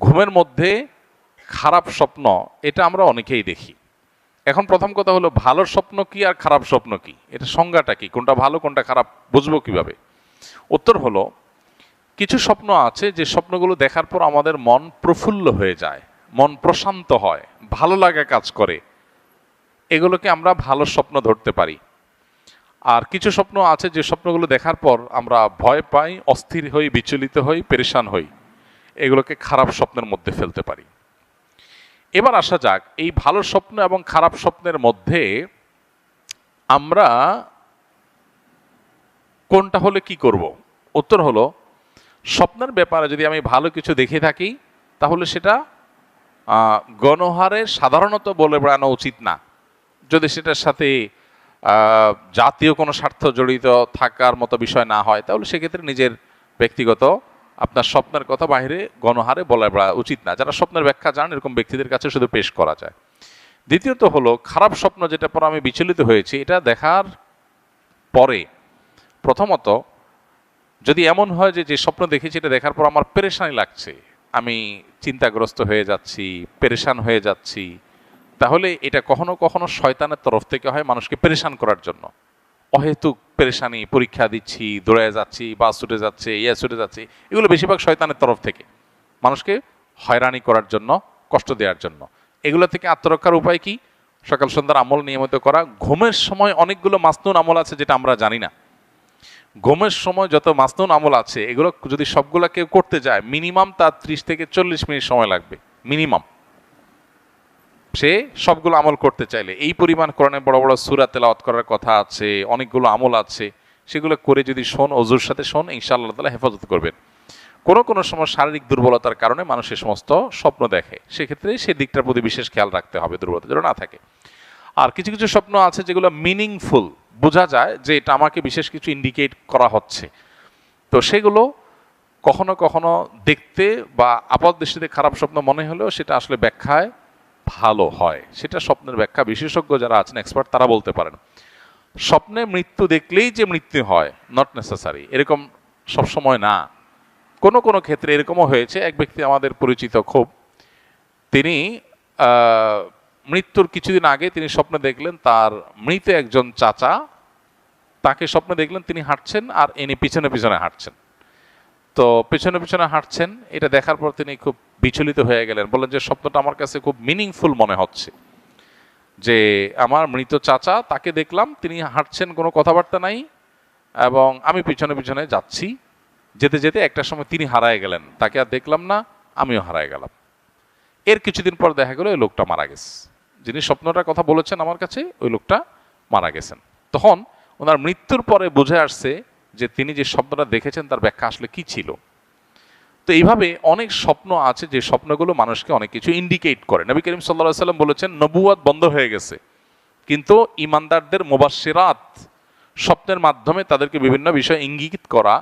ঘুমের মধ্যে খারাপ স্বপ্ন এটা আমরা অনেকেই দেখি। এখন প্রথম কথা হলো, ভালো স্বপ্ন কি আর খারাপ স্বপ্ন কি, এটা সংজ্ঞাটা কি, কোনটা ভালো কোনটা খারাপ বুঝবো কিভাবে? উত্তর হলো, কিছু স্বপ্ন আছে যে স্বপ্নগুলো দেখার পর আমাদের মন প্রফুল্ল হয়ে যায়, মন প্রশান্ত হয়, ভালো লাগা কাজ করে, এগুলোকে আমরা ভালো স্বপ্ন ধরতে পারি। আর কিছু স্বপ্ন আছে যে স্বপ্নগুলো দেখার পর আমরা ভয় পাই, অস্থির হই, বিচলিত হই, পেরেশান হই, এগুলোকে খারাপ স্বপ্নের মধ্যে ফেলতে পারি। এবার আসা যাক এই ভালো স্বপ্ন এবং খারাপ স্বপ্নের মধ্যে আমরা কোনটা হলে কি করব। উত্তর হলো, স্বপ্নের ব্যাপারে যদি আমি ভালো কিছু দেখে থাকি তাহলে সেটা গণহারে সাধারণত বলে বেড়ানো উচিত না। যদি সেটার সাথে জাতীয় কোনো স্বার্থ জড়িত থাকার মতো বিষয় না হয়, তাহলে সেক্ষেত্রে নিজের ব্যক্তিগত আপনার স্বপ্নের কথা বাইরে গণহারে বলা বেড়া উচিত না। যারা স্বপ্নের ব্যাখ্যা জানেন এরকম ব্যক্তিদের কাছে শুধু পেশ করা যায়। দ্বিতীয়ত হলো, খারাপ স্বপ্ন যেটা পর আমি বিচলিত হয়েছি, এটা দেখার পরে প্রথমত যদি এমন হয় যে স্বপ্ন দেখেছি এটা দেখার পর আমার পেরেশানি লাগছে, আমি চিন্তাগ্রস্ত হয়ে যাচ্ছি, পেরেশান হয়ে যাচ্ছি, তাহলে এটা কখনো কখনো শয়তানের তরফ থেকে হয় মানুষকে পেরেশান করার জন্য। অহেতুক পেরেশানি, পরীক্ষা দিচ্ছি, দৌড়ে যাচ্ছি, বাস ছুটে যাচ্ছে, ছুটে যাচ্ছে, এগুলো বেশিরভাগ শয়তানের তরফ থেকে মানুষকে হয়রানি করার জন্য, কষ্ট দেওয়ার জন্য। এগুলো থেকে আত্মরক্ষার উপায় কি? সকাল সন্ধ্যার আমল নিয়মিত করা। ঘুমের সময় অনেকগুলো মাসনুন আমল আছে যেটা আমরা জানি না। ঘুমের সময় যত মাসনুন আমল আছে এগুলো যদি সবগুলা কেউ করতে যায়, মিনিমাম তার 30 থেকে 40 মিনিট সময় লাগবে মিনিমাম। সে সবগুলো আমল করতে চাইলে এই পরিমাণ কোরআনে বড় বড় সূরা তেলাওয়াত করার কথা আছে, অনেকগুলো আমল আছে, সেগুলো করে যদি শোন, ওযুর সাথে শোন, ইনশাআল্লাহ তাআলা হেফাজত করবেন। কোনো কোনো সময় শারীরিক দুর্বলতার কারণে মানুষ এই সমস্ত স্বপ্ন দেখে, সেক্ষেত্রে সেই দিকটার প্রতি বিশেষ খেয়াল রাখতে হবে, দুর্বলতা যেন না থাকে। আর কিছু কিছু স্বপ্ন আছে যেগুলো মিনিংফুল, বোঝা যায় যে এটা আমাকে বিশেষ কিছু ইন্ডিকেট করা হচ্ছে, তো সেগুলো কখনো কখনো দেখতে বা আপাত দৃষ্টিতে খারাপ স্বপ্ন মনে হলেও সেটা আসলে ব্যাখ্যায় ভালো হয়। সেটা স্বপ্নের ব্যাখ্যা বিশেষজ্ঞ যারা আছেন, এক্সপার্ট, তারা বলতে পারেন। স্বপ্নে মৃত্যু দেখলেই যে মৃত্যু হয়, নট নেসেসারি, এরকম সবসময় না। কোনো কোনো ক্ষেত্রে এরকমও হয়েছে, এক ব্যক্তি আমাদের পরিচিত খুব, তিনি মৃত্যুর কিছুদিন আগে তিনি স্বপ্নে দেখলেন তার মৃত একজন চাচা, তাকে স্বপ্নে দেখলেন তিনি হাঁটছেন আর ইনি পিছনে পিছনে হাঁটছেন। তো পেছনে পেছনে হাঁটছেন, এটা দেখার পর তিনি খুব বিচলিত হয়ে গেলেন, বললেন যে স্বপ্নটা আমার কাছে খুব মিনিংফুল মনে হচ্ছে, যে আমার মৃত চাচা, তাকে দেখলাম তিনি হাঁটছেন, কোনো কথাবার্তা নাই, এবং আমি পিছনে পিছনে যাচ্ছি, যেতে যেতে একটা সময় তিনি হারায় গেলেন, তাকে আর দেখলাম না, আমিও হারায় গেলাম। এর কিছুদিন পর দেখা গেল ওই লোকটা মারা গেছে, যিনি স্বপ্নটার কথা বলেছেন আমার কাছে, ওই লোকটা মারা গেছেন। তখন ওনার মৃত্যুর পরে বুঝে আসছে যে তিনি যে স্বপ্নটা দেখেছেন তার ব্যাখ্যা আসলে কি ছিল। তো এইভাবে অনেক স্বপ্ন আছে যে স্বপ্নগুলো মানুষকে অনেক কিছু ইন্ডিকেট করে। নবী করিম সাল্লাল্লাহু আলাইহি সাল্লাম বলেছেন, নবুয়াত বন্ধ হয়ে গেছে, কিন্তু ইমানদারদের মুবাশশিরাত, স্বপ্নের মাধ্যমে তাদেরকে বিভিন্ন বিষয় ইঙ্গিত করা,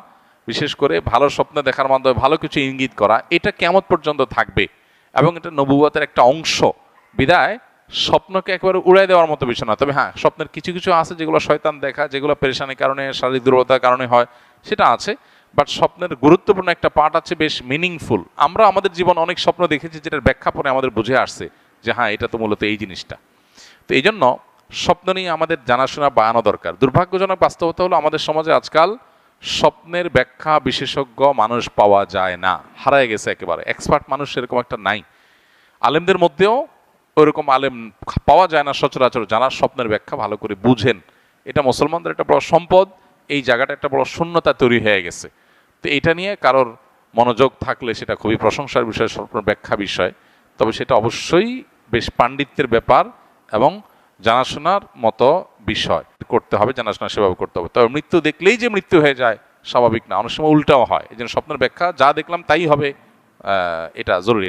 বিশেষ করে ভালো স্বপ্ন দেখার মাধ্যমে ভালো কিছু ইঙ্গিত করা, এটা কিয়ামত পর্যন্ত থাকবে এবং এটা নবুয়াতের একটা অংশ। বিদায় স্বপ্নকে একেবারে উড়াই দেওয়ার মতো বিষয় না। তবে হ্যাঁ, স্বপ্নের কিছু কিছু আছে যেগুলো শয়তান দেখা, যেগুলো পেরেশানির কারণে, শারীরিক দুর্বলতার কারণে হয়, সেটা আছে। বাট স্বপ্নের গুরুত্বপূর্ণ একটা পার্ট আছে বেশ মিনিংফুল। আমরা আমাদের জীবন অনেক স্বপ্ন দেখেছি যেটার ব্যাখ্যা পরে আমাদের বুঝে আসছে যে হ্যাঁ, এটা তো মূলত এই জিনিসটা। তো এই জন্য স্বপ্ন নিয়ে আমাদের জানাশোনা বানানো দরকার। দুর্ভাগ্যজনক বাস্তবতা হলো আমাদের সমাজে আজকাল স্বপ্নের ব্যাখ্যা বিশেষজ্ঞ মানুষ পাওয়া যায় না, হারায় গেছে একেবারে, এক্সপার্ট মানুষ সেরকম একটা নাই। আলেমদের মধ্যেও ওইরকম আলেম পাওয়া যায় না সচরাচর যারা স্বপ্নের ব্যাখ্যা ভালো করে বুঝেন। এটা মুসলমানদের একটা বড় সম্পদ, এই জায়গাটা একটা বড় শূন্যতা তৈরি হয়ে গেছে। তো এটা নিয়ে কারোর মনোযোগ থাকলে সেটা খুবই প্রশংসার বিষয়, স্বপ্নের ব্যাখ্যা বিষয়। তবে সেটা অবশ্যই বেশ পাণ্ডিত্যের ব্যাপার এবং জানাশোনার মতো বিষয় করতে হবে, জানাশোনা সেভাবে করতে হবে। তবে মৃত্যু দেখলেই যে মৃত্যু হয়ে যায় স্বাভাবিক না, অনেক সময় উল্টাও হয়। এই জন্য স্বপ্নের ব্যাখ্যা যা দেখলাম তাই হবে এটা জরুরি।